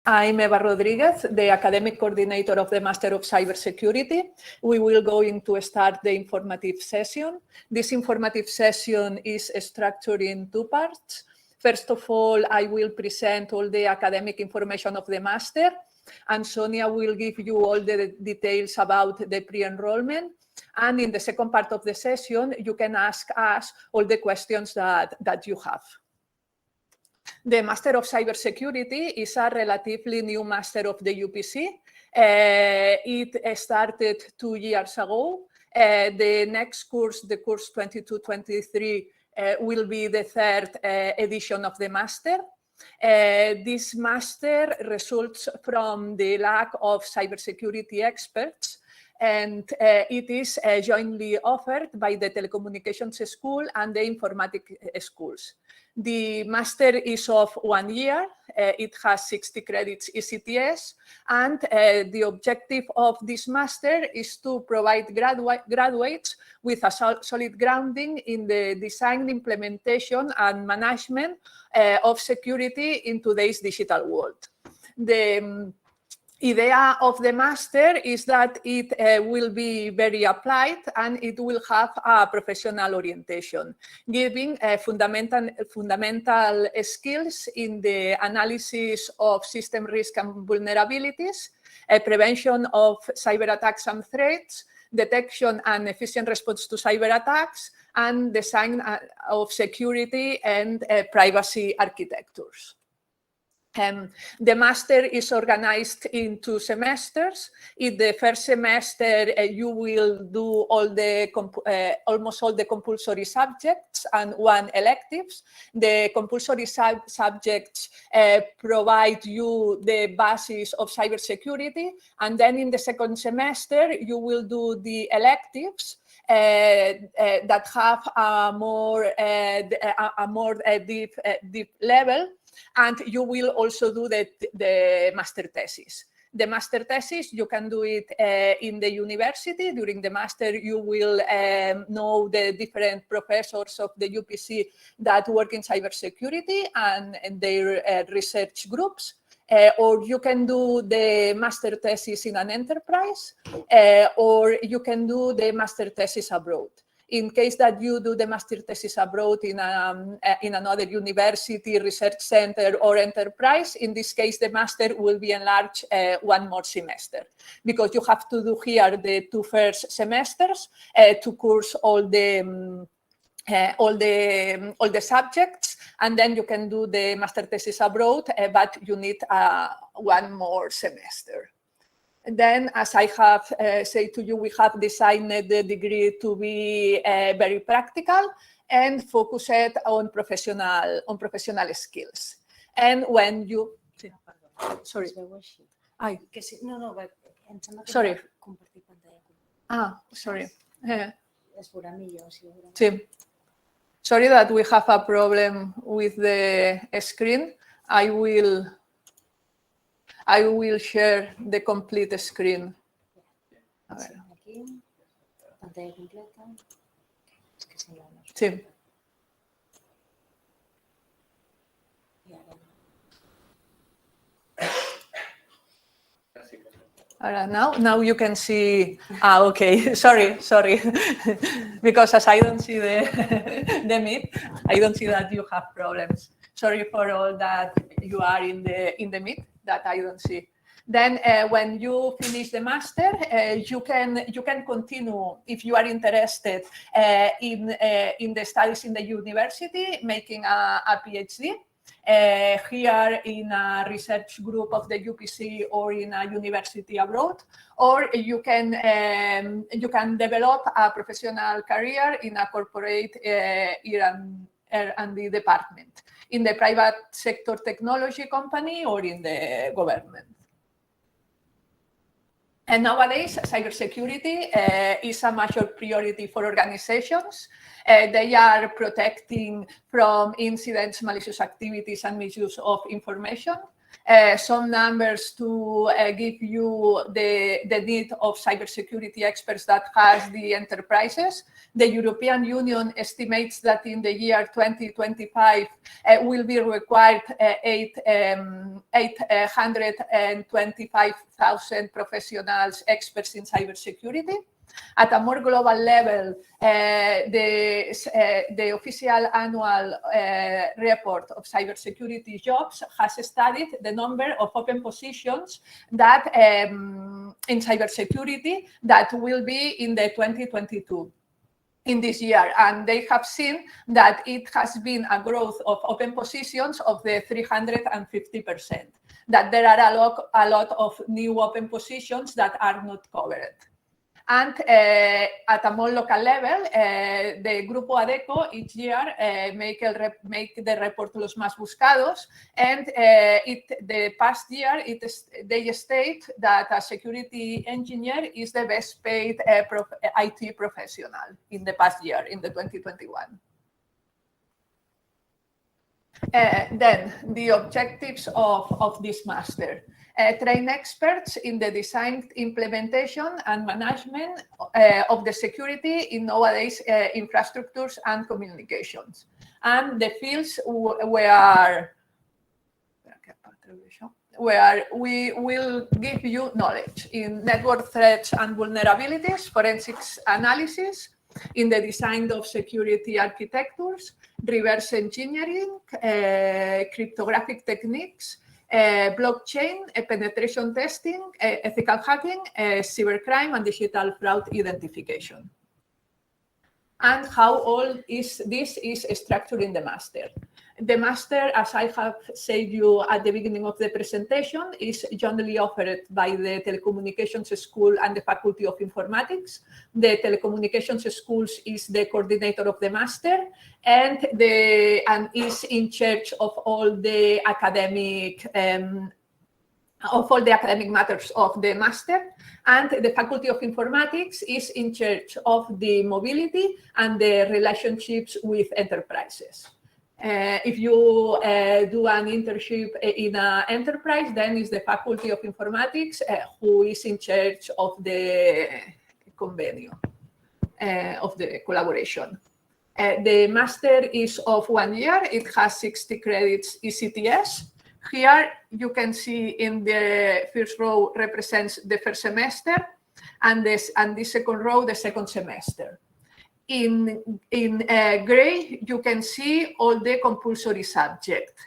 I'm Eva Rodriguez, the academic coordinator of the Master of Cybersecurity. We will going to start the informative session. This informative session is structured in two parts. First of all, I will present all the academic information of the master, and Sonia will give you all the details about the pre-enrollment. And in the second part of the session, you can ask us all the questions that you have. The Master of Cybersecurity is a relatively new master of the UPC. It started 2 years ago. The next course, the course 22-23, will be the third edition of the master. This master results from the lack of cybersecurity experts, and it is jointly offered by the Telecommunications School and the Informatics schools. The master is of 1 year. It has 60 credits ECTS, and the objective of this master is to provide graduates with a solid grounding in the design, implementation, and management of security in today's digital world. The idea of the master is that it will be very applied and it will have a professional orientation, giving fundamental skills in the analysis of system risk and vulnerabilities, prevention of cyber attacks and threats, detection and efficient response to cyber attacks, and design of security and privacy architectures. The master is organized in 2 semesters. In the first semester, you will do almost all the compulsory subjects and 1 electives. The compulsory subjects provide you the basis of cybersecurity, and then in the second semester, you will do the electives that have a more deep level. And you will also do the master thesis. The master thesis, you can do it in the university. During the master, you will know the different professors of the UPC that work in cybersecurity and their research groups. Or you can do the master thesis in an enterprise, or you can do the master thesis abroad. In case that you do the master thesis abroad in another university, research center, or enterprise, in this case, the master will be enlarged 1 more semester, because you have to do here the 2 first semesters to course all the subjects, and then you can do the master thesis abroad, but you need 1 more semester. Then, as I have said to you, we have designed the degree to be very practical and focused on professional skills. And when you... Sorry. Ay. Sorry. Sorry. Sí. Sorry that we have a problem with the screen. I will share the complete screen. A ver. Pantalla completa. Sí. Now you can see. Okay. Sorry. Because as I don't see the Meet, I don't see that you have problems. Sorry for all that you are in the Meet that I don't see. Then when you finish the master, you can continue, if you are interested in the studies in the university, making a PhD here in a research group of the UPC or in a university abroad, or you can develop a professional career in a corporate R&D department, in the private sector technology company, or in the government. And nowadays, cybersecurity is a major priority for organizations. They are protecting from incidents, malicious activities, and misuse of information. Some numbers to give you the need of cybersecurity experts that has the enterprises. The European Union estimates that in the year 2025 will be required 825,000 professionals, experts in cybersecurity. At a more global level, the official annual report of cybersecurity jobs has studied the number of open positions that in cybersecurity that will be in the 2022. In this year, and they have seen that it has been a growth of open positions of the 350%, that there are a lot of new open positions that are not covered. And at a more local level, the Grupo ADECO each year make the report Los Más Buscados, and the past year they state that a security engineer is the best paid IT professional in the past year, in the 2021. Then the objectives of this master. Train experts in the design, implementation, and management of the security in nowadays infrastructures and communications. And the fields where we will give you knowledge in network threats and vulnerabilities, forensics analysis, in the design of security architectures, reverse engineering, cryptographic techniques, blockchain, penetration testing, ethical hacking, cybercrime, and digital fraud identification. And how all this is structured in the master. The master, as I have said you at the beginning of the presentation, is jointly offered by the Telecommunications School and the Faculty of Informatics. The Telecommunications School is the coordinator of the master and is in charge of all the academic matters of the master, and the Faculty of Informatics is in charge of the mobility and the relationships with enterprises. If you do an internship in an enterprise, then it's the Faculty of Informatics who is in charge of the convenio, of the collaboration. The master is of 1 year. It has 60 credits ECTS. Here you can see in the first row represents the first semester, and this second row the second semester. In gray, you can see all the compulsory subjects.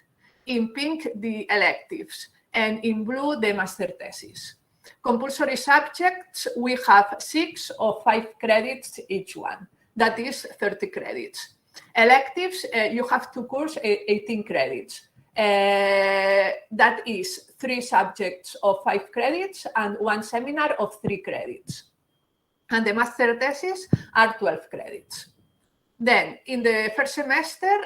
In pink, the electives, and in blue, the master thesis. Compulsory subjects, we have 6 or 5 credits each one. That is 30 credits. Electives, you have to course 18 credits. That is 3 subjects of 5 credits and 1 seminar of 3 credits. And the master thesis are 12 credits. Then in the first semester,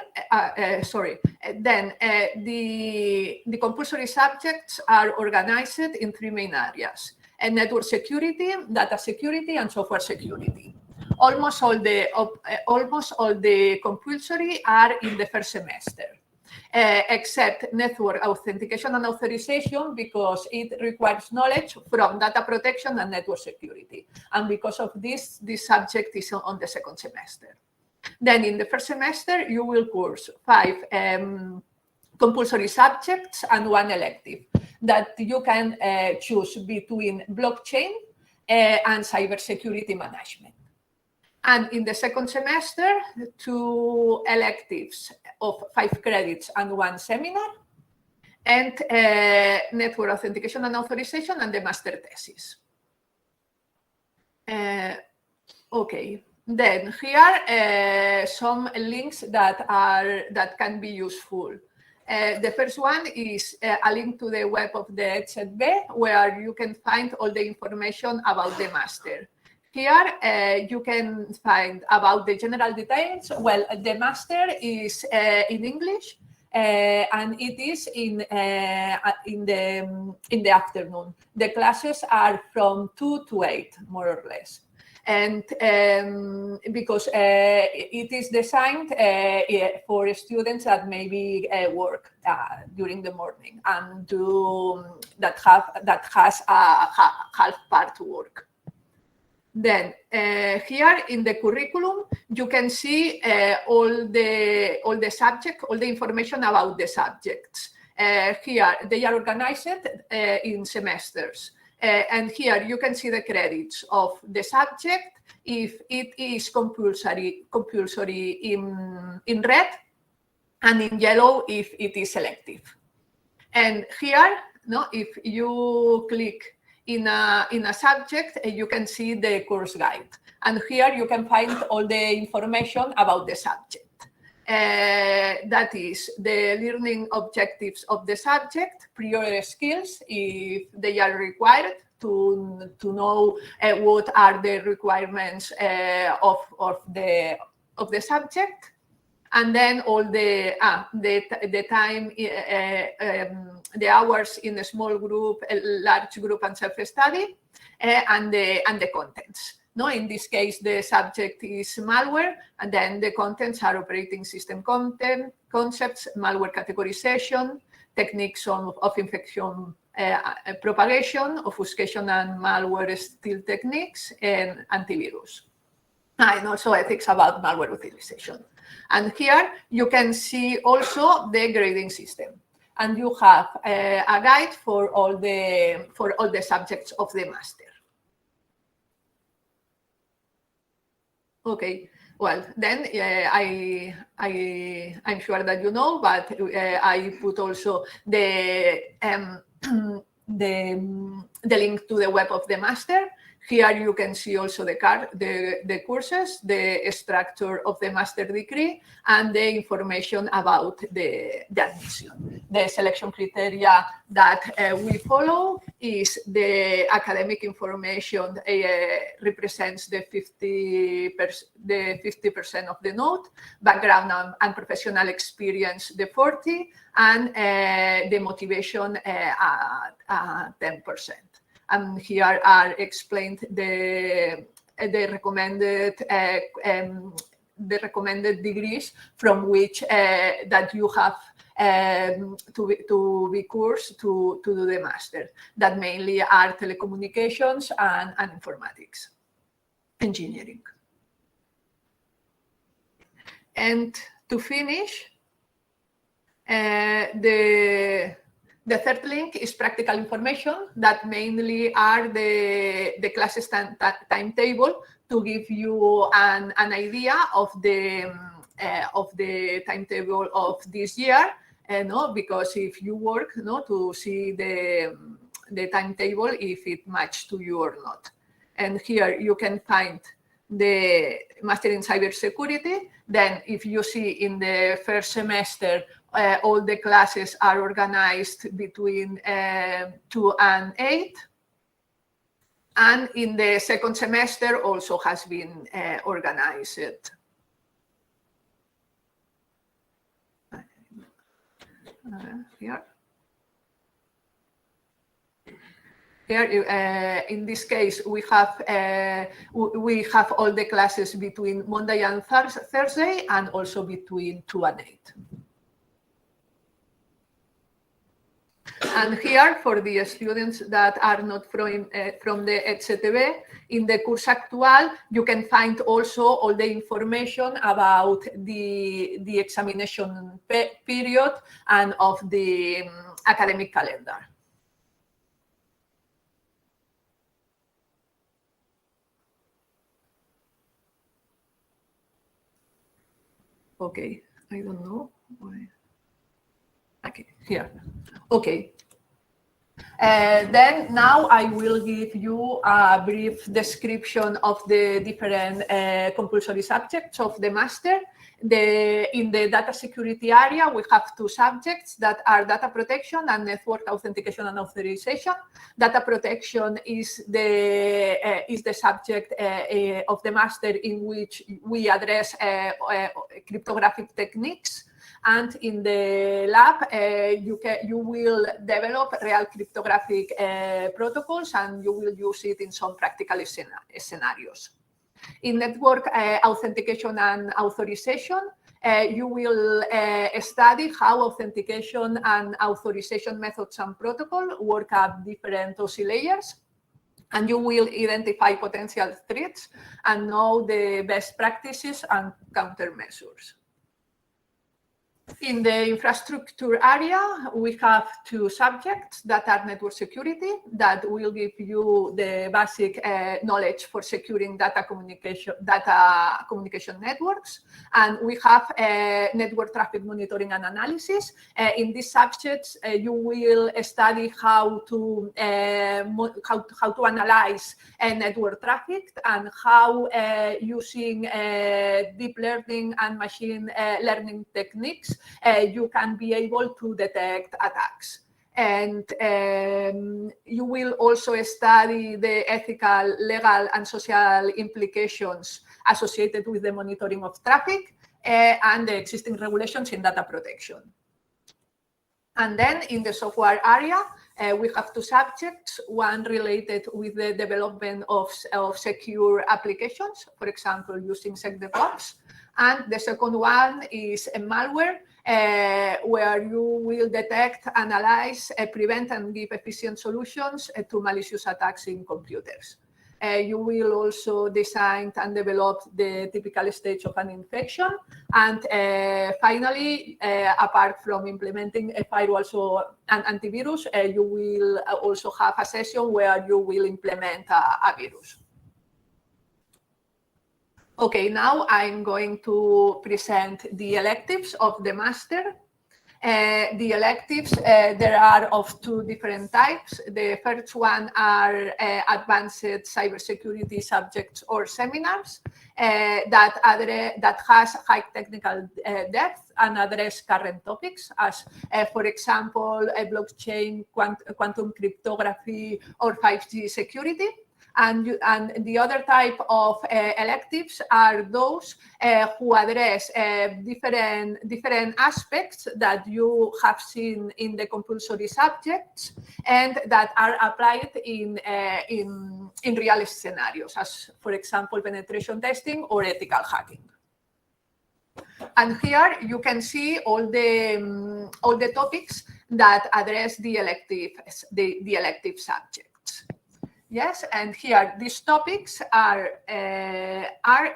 the compulsory subjects are organized in 3 main areas: network security, data security, and software security. Almost all the compulsory are in the first semester. Except network authentication and authorization, because it requires knowledge from data protection and network security. And because of this subject is on the second semester. Then in the first semester, you will course 5 compulsory subjects and 1 elective that you can choose between blockchain and cybersecurity management. And in the second semester, 2 electives of 5 credits and 1 seminar, and network authentication and authorization, and the master thesis. Okay, then here some links that can be useful. The first one is a link to the web of the HZB, where you can find all the information about the master. Here you can find about the general details. Well, the master is in English, and it is in the afternoon. The classes are from 2 to 8, more or less. And because it is designed for students that maybe work during the morning and that has a half part work. Then here in the curriculum, you can see all the subject, all the information about the subjects. Here they are organized in semesters. And here you can see the credits of the subject if it is compulsory in red, and in yellow if it is selective. And here, if you click in a subject, you can see the course guide. And here you can find all the information about the subject. That is the learning objectives of the subject, prior skills, if they are required to know what are the requirements of the subject, and then all the time, the hours in a small group, a large group, and self-study, and the contents. No, in this case, the subject is malware, and then the contents are operating system concepts, malware categorization, techniques of infection propagation, obfuscation and malware steal techniques, and antivirus. And also ethics about malware utilization. And here you can see also the grading system. And you have a guide for all the subjects of the master. Okay, well, then I'm sure that you know, but I put also the link to the web of the master. Here you can see also the courses, the structure of the master degree, and the information about the admission. The selection criteria that we follow is the academic information represents the 50% of the note, background and professional experience the 40%, and the motivation 10%. And here are explained the recommended degrees from which that you have to be coursed to do the master. That mainly are telecommunications and informatics, engineering. And to finish, the third link is practical information that mainly are the classes timetable to give you an idea of the timetable of this year. Because if you work, to see the timetable if it matches to you or not. And here you can find the Master in Cybersecurity. Then if you see in the first semester, all the classes are organized between 2 and 8. And in the second semester also has been organized. Here, in this case, we have all the classes between Monday and Thursday, and also between 2 and 8. And here, for the students that are not from the ECTB, in the Course Actual, you can find also all the information about the examination period and of the academic calendar. Okay, I don't know why. Okay, here. Okay. Then now I will give you a brief description of the different compulsory subjects of the master. In the data security area, we have 2 subjects that are data protection and network authentication and authorization. Data protection is the subject of the master in which we address cryptographic techniques. And in the lab, you will develop real cryptographic protocols, and you will use it in some practical scenarios. In network authentication and authorization, you will study how authentication and authorization methods and protocol work at different OSI layers. And you will identify potential threats and know the best practices and countermeasures. In the infrastructure area, we have two subjects that are network security, that will give you the basic knowledge for securing data communication networks. And we have network traffic monitoring and analysis. In these subjects, you will study how to analyze network traffic and how using deep learning and machine learning techniques you can be able to detect attacks. And you will also study the ethical, legal, and social implications associated with the monitoring of traffic and the existing regulations in data protection. And then in the software area, we have two subjects, one related with the development of secure applications, for example, using SecDevOps. And the second one is a malware, where you will detect, analyze, prevent, and give efficient solutions to malicious attacks in computers. You will also design and develop the typical stage of an infection. And finally, apart from implementing a firewall and antivirus, you will also have a session where you will implement a virus. Okay, now I'm going to present the electives of the master. The electives, there are of two different types. The first one are advanced cybersecurity subjects or seminars that has high technical depth and address current topics, as for example, blockchain, quantum cryptography, or 5G security. And the other type of electives are those who address different aspects that you have seen in the compulsory subjects and that are applied in real scenarios, as for example, penetration testing or ethical hacking. And here you can see all the topics that address the elective subjects. Yes, and here these topics are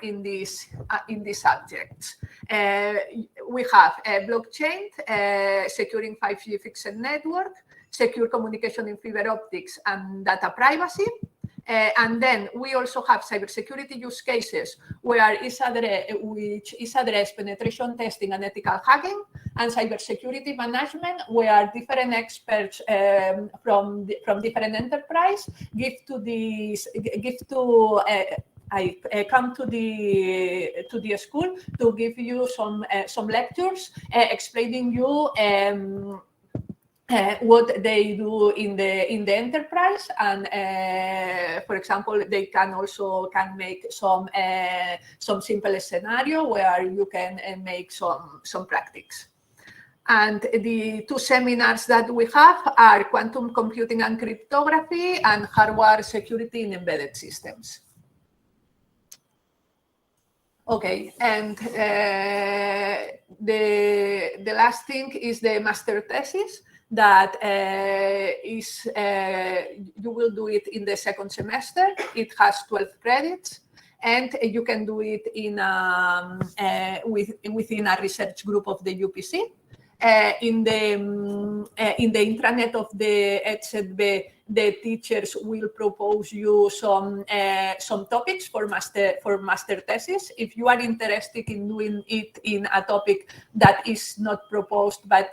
in these subjects. We have blockchain, securing 5G fixed network, secure communication in fiber optics, and data privacy. And then we also have cybersecurity use cases, which is addressed penetration testing and ethical hacking, and cybersecurity management, where different experts from different enterprise come to the school to give you some lectures explaining you what they do in the enterprise, and for example, they can make some simple scenario where you can make some practice. And the two seminars that we have are quantum computing and cryptography and hardware security in embedded systems. Okay, and the last thing is the master thesis. That you will do it in the second semester. It has 12 credits, and you can do it within a research group of the UPC. In the intranet of the EdZB, the teachers will propose you some topics for master thesis. If you are interested in doing it in a topic that is not proposed by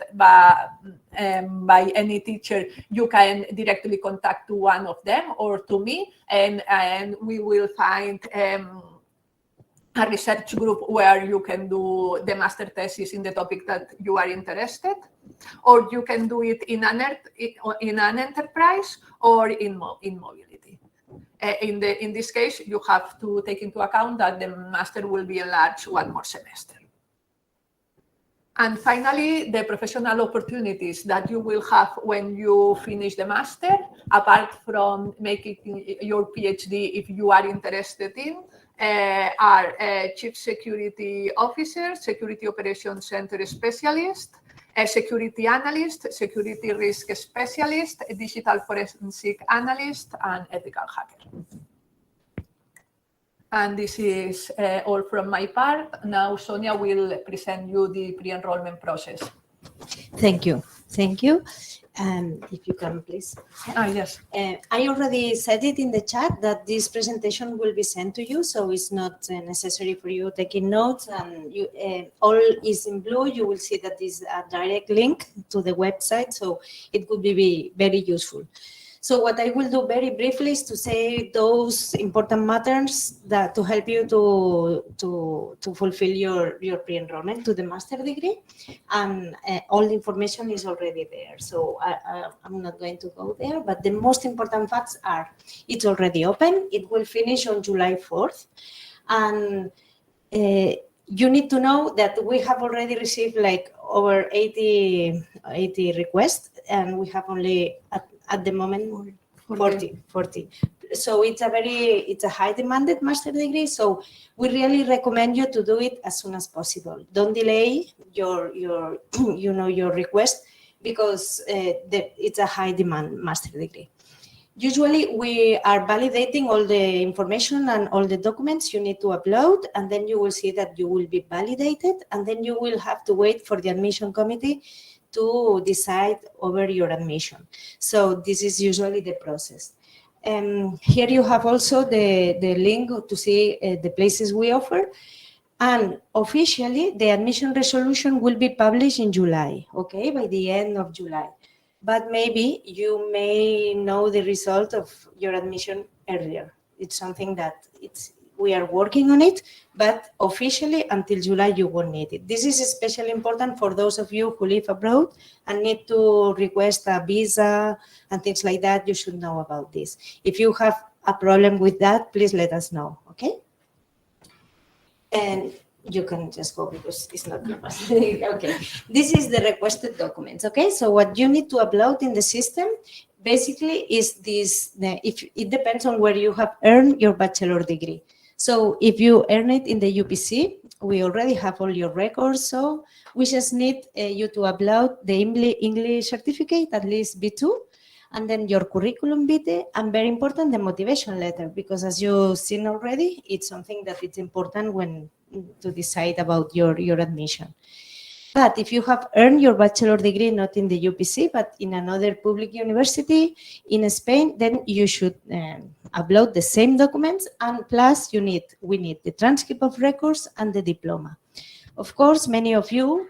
any teacher, you can directly contact one of them or to me, and we will find a research group where you can do the master thesis in the topic that you are interested, or you can do it in an enterprise or in mobility. In this case, you have to take into account that the master will be enlarged one more semester. And finally, the professional opportunities that you will have when you finish the master, apart from making your PhD if you are interested in, are Chief Security Officer, Security Operations Center Specialist, a Security Analyst, Security Risk Specialist, a Digital Forensic Analyst, and Ethical Hacker. And this is all from my part. Now Sonia will present you the pre-enrollment process. Thank you. Thank you. If you can, please. Yes. I already said it in the chat that this presentation will be sent to you, so it's not necessary for you taking notes. And you, all is in blue. You will see that this is a direct link to the website, so it could be very useful. So what I will do very briefly is to say those important matters that to help you to fulfill your pre-enrollment to the master degree, and all the information is already there. So I'm not going to go there, but the most important facts are it's already open. It will finish on July 4th, and you need to know that we have already received like over 80 requests, and we have only at the moment 40. So it's a high demanded master degree. So we really recommend you to do it as soon as possible. Don't delay your request, because it's a high demand master degree. Usually we are validating all the information and all the documents you need to upload, and then you will see that you will be validated, and then you will have to wait for the admission committee to decide over your admission. So this is usually the process. Here you have also the link to see the places we offer. And officially, the admission resolution will be published in July, okay, by the end of July. But maybe you may know the result of your admission earlier. It's something that we are working on it, but officially until July you won't need it. This is especially important for those of you who live abroad and need to request a visa and things like that. You should know about this. If you have a problem with that, please let us know, okay? And you can just go because it's not your okay. This is the requested documents, okay? So what you need to upload in the system basically is this, it depends on where you have earned your bachelor degree. So if you earn it in the UPC, we already have all your records. So we just need you to upload the English certificate, at least B2, and then your curriculum vitae, and very important, the motivation letter, because as you've seen already, it's something that it's important when to decide about your admission. But if you have earned your bachelor degree not in the UPC, but in another public university in Spain, then you should upload the same documents, and plus we need the transcript of records and the diploma. Of course, many of you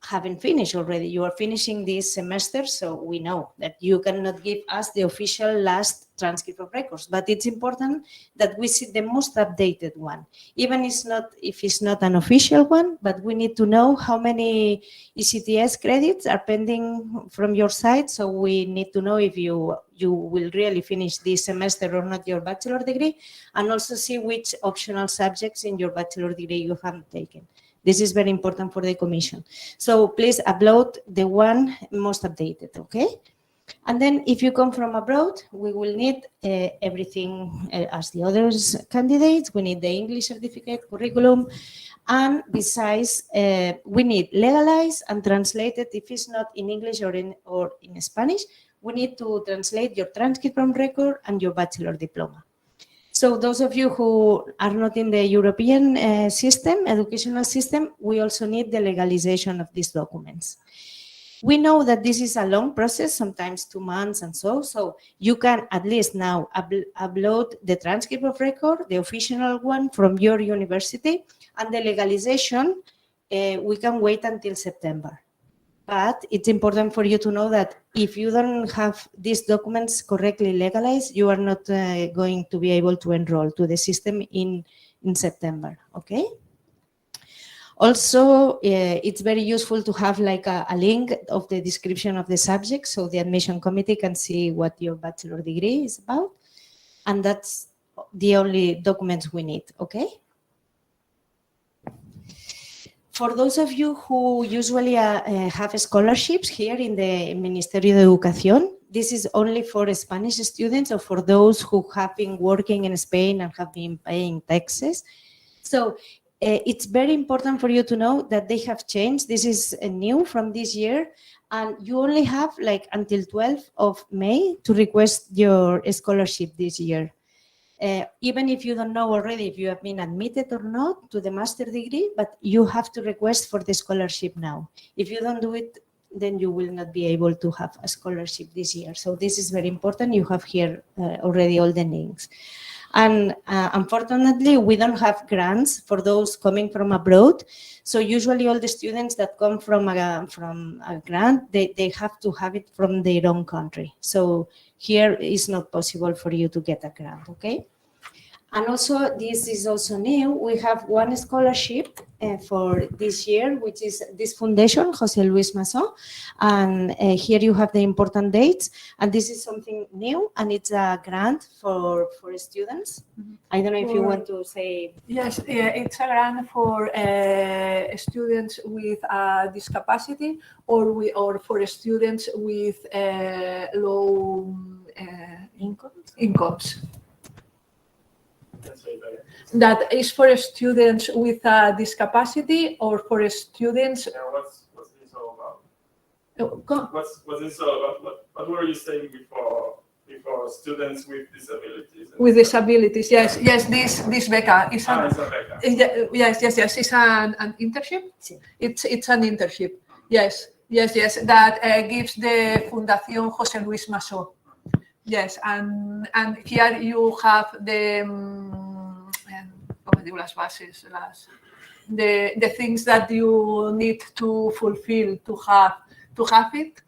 haven't finished already. You are finishing this semester, so we know that you cannot give us the official last transcript of records, but it's important that we see the most updated one. Even if it's not an official one, but we need to know how many ECTS credits are pending from your side, so we need to know if you will really finish this semester or not your bachelor degree, and also see which optional subjects in your bachelor degree you haven't taken. This is very important for the commission. So please upload the one most updated, okay? And then if you come from abroad, we will need everything as the other candidates. We need the English certificate, curriculum, and besides, we need legalized and translated. If it's not in English or in Spanish, we need to translate your transcript from record and your bachelor diploma. So those of you who are not in the European educational system, we also need the legalization of these documents. We know that this is a long process, sometimes 2 months and so you can at least now upload the transcript of record, the official one from your university, and the legalization, we can wait until September. But it's important for you to know that if you don't have these documents correctly legalized, you are not going to be able to enroll to the system in September, okay? Also, it's very useful to have like a link of the description of the subject so the admission committee can see what your bachelor degree is about. And that's the only documents we need, okay? For those of you who usually have scholarships here in the Ministerio de Educación, this is only for Spanish students or for those who have been working in Spain and have been paying taxes. So it's very important for you to know that they have changed. This is new from this year, and you only have like until 12th of May to request your scholarship this year. Even if you don't know already if you have been admitted or not to the master degree, but you have to request for the scholarship now. If you don't do it, then you will not be able to have a scholarship this year. So this is very important. You have here already all the links. And unfortunately, we don't have grants for those coming from abroad. So usually all the students that come from a grant, they have to have it from their own country. So here it's not possible for you to get a grant, okay? And also, this is also new. We have one scholarship for this year, which is this foundation, José Luis Masó. And here you have the important dates. And this is something new, and it's a grant for students. Mm-hmm. I don't know if you want to say. Yes, it's a grant for students with disability or for students with low incomes. That is for students with a disability or for students. Yeah, what's this all about? What's this all about? What were you saying before students with disabilities? With disabilities, yes. This beca is it's a beca. Yes. It's an internship. It's an internship. Yes. That gives the Fundación José Luis Masó. Yes, and here you have the the things that you need to fulfill to have it.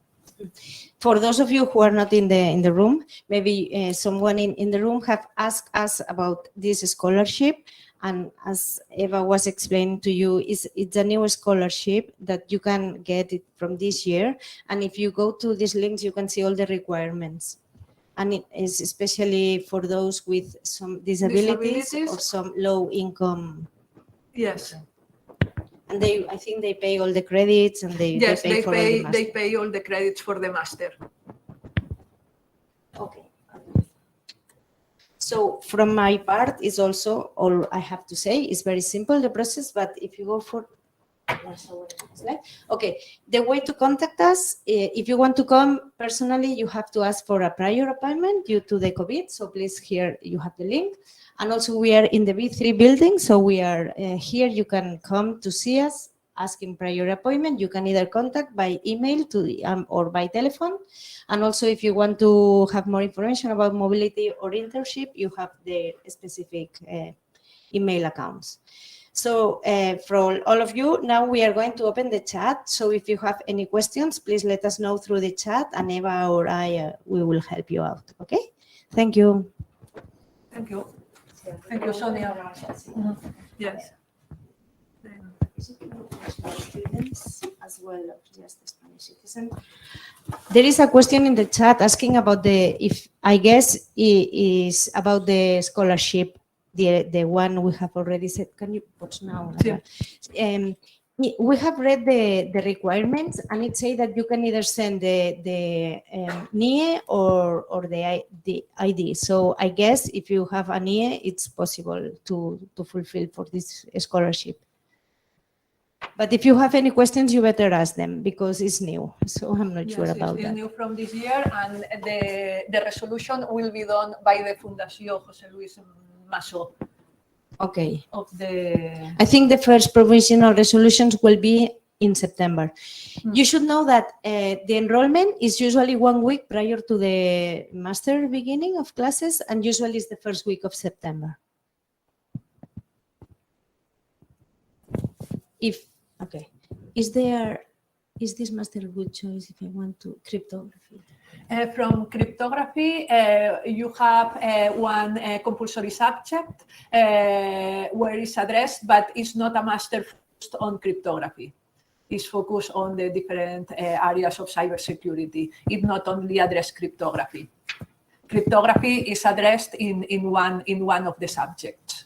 For those of you who are not in the room, maybe someone in the room have asked us about this scholarship. And as Eva was explaining to you, it's a new scholarship that you can get it from this year. And if you go to these links, you can see all the requirements. And it is especially for those with some disabilities or some low income. Yes. And I think they pay all the credits and they pay for all the master. They pay all the credits for the master. Okay. So from my part is also all I have to say. It's very simple, the process, but if you go for okay, the way to contact us, if you want to come personally, you have to ask for a prior appointment due to the COVID. So please, here you have the link. And also we are in the B3 building. So we are here. You can come to see us, asking prior appointment. You can either contact by email or by telephone. And also if you want to have more information about mobility or internship, you have the specific email accounts. So for all of you, now we are going to open the chat. So if you have any questions, please let us know through the chat, and Eva or I, we will help you out. Okay? Thank you. Thank you. Thank you, Sonia. Mm-hmm. Yes. Students as well as just the Spanish citizen. There is a question in the chat asking about I guess it is about the scholarship. The one we have already said. Can you put now? Yeah. We have read the requirements, and it says that you can either send the NIE or the ID. So I guess if you have a NIE, it's possible to fulfill for this scholarship. But if you have any questions, you better ask them because it's new. So I'm not sure about that. It's new from this year, and the resolution will be done by the Fundación José Luis Masó. Okay. I think the first provisional resolutions will be in September. You should know that the enrollment is usually 1 week prior to the master beginning of classes, and usually it's the first week of September. Is this master a good choice if I want to cryptography? From cryptography, you have one compulsory subject where it's addressed, but it's not a master focused on cryptography. It's focused on the different areas of cybersecurity. It not only addresses cryptography. Cryptography is addressed in one of the subjects.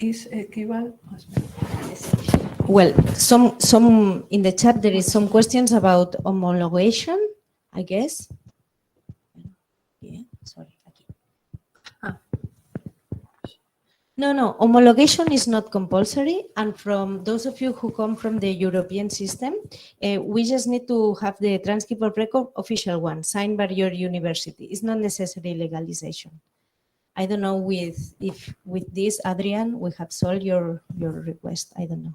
Is equivalent. Well, some in the chat there is some questions about homologation, I guess. Yeah, sorry. No, homologation is not compulsory. And from those of you who come from the European system, we just need to have the transcript of record, official one, signed by your university. It's not necessarily legalization. I don't know if with this, Adrian, we have solved your request. I don't know.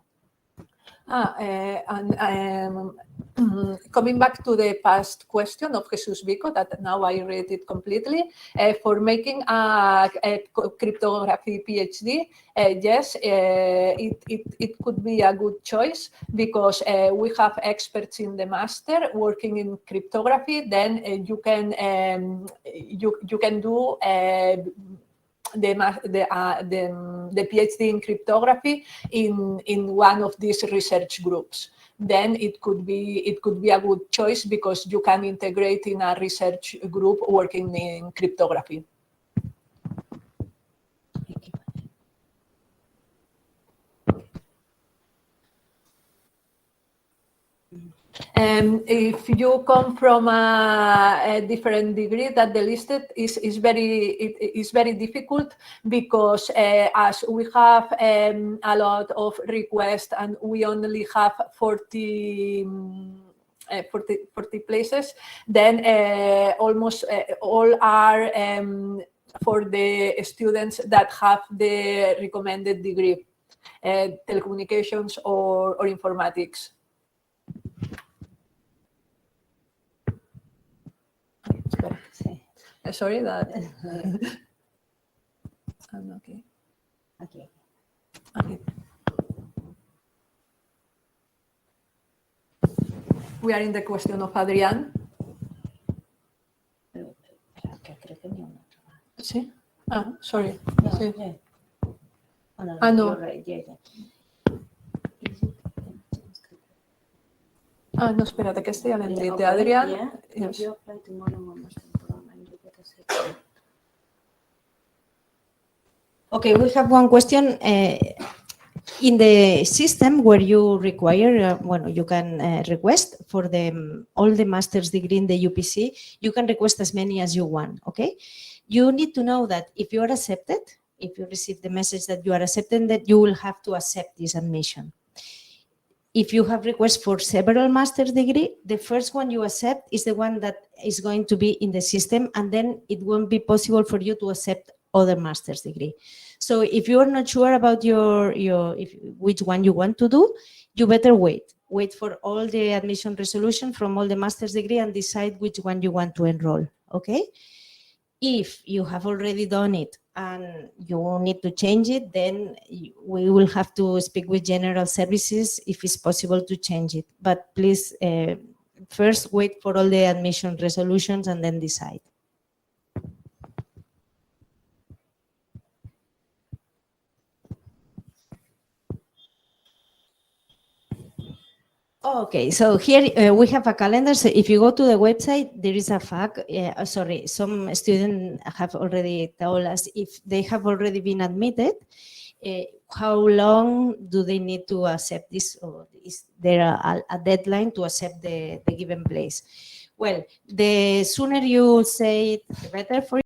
Coming back to the past question of Jesus Vico, that now I read it completely, for making a cryptography PhD, yes, it could be a good choice because we have experts in the master working in cryptography. Then you can do the PhD in cryptography in one of these research groups. Then it could be a good choice because you can integrate in a research group working in cryptography. If you come from a different degree that the listed is very difficult because as we have a lot of requests and we only have 40 places, then almost all are for the students that have the recommended degree, telecommunications or informatics. Sorry that. Okay. Okay. Okay. We are in the question of Adrián. Sí. Sorry. No, Sí. yeah. No. No. You're right. Yeah. No, espérate, que estoy al entete. Adrián. Yeah. Yes. You apply tomorrow on Master program and you get a second. Okay, we have one question. In the system where you require, you can request for all the master's degree in the UPC, you can request as many as you want, okay? You need to know that if you are accepted, if you receive the message that you are accepted, that you will have to accept this admission. If you have requests for several master's degree, the first one you accept is the one that is going to be in the system, and then it won't be possible for you to accept other master's degree. So if you are not sure about which one you want to do, you better wait. Wait for all the admission resolution from all the master's degree and decide which one you want to enroll, okay? If you have already done it and you need to change it, then we will have to speak with General Services if it's possible to change it. But please first wait for all the admission resolutions and then decide. Okay, so here we have a calendar. So if you go to the website, there is a fact. Some students have already told us if they have already been admitted, how long do they need to accept this, or is there a deadline to accept the given place? Well, the sooner you say it, the better for you.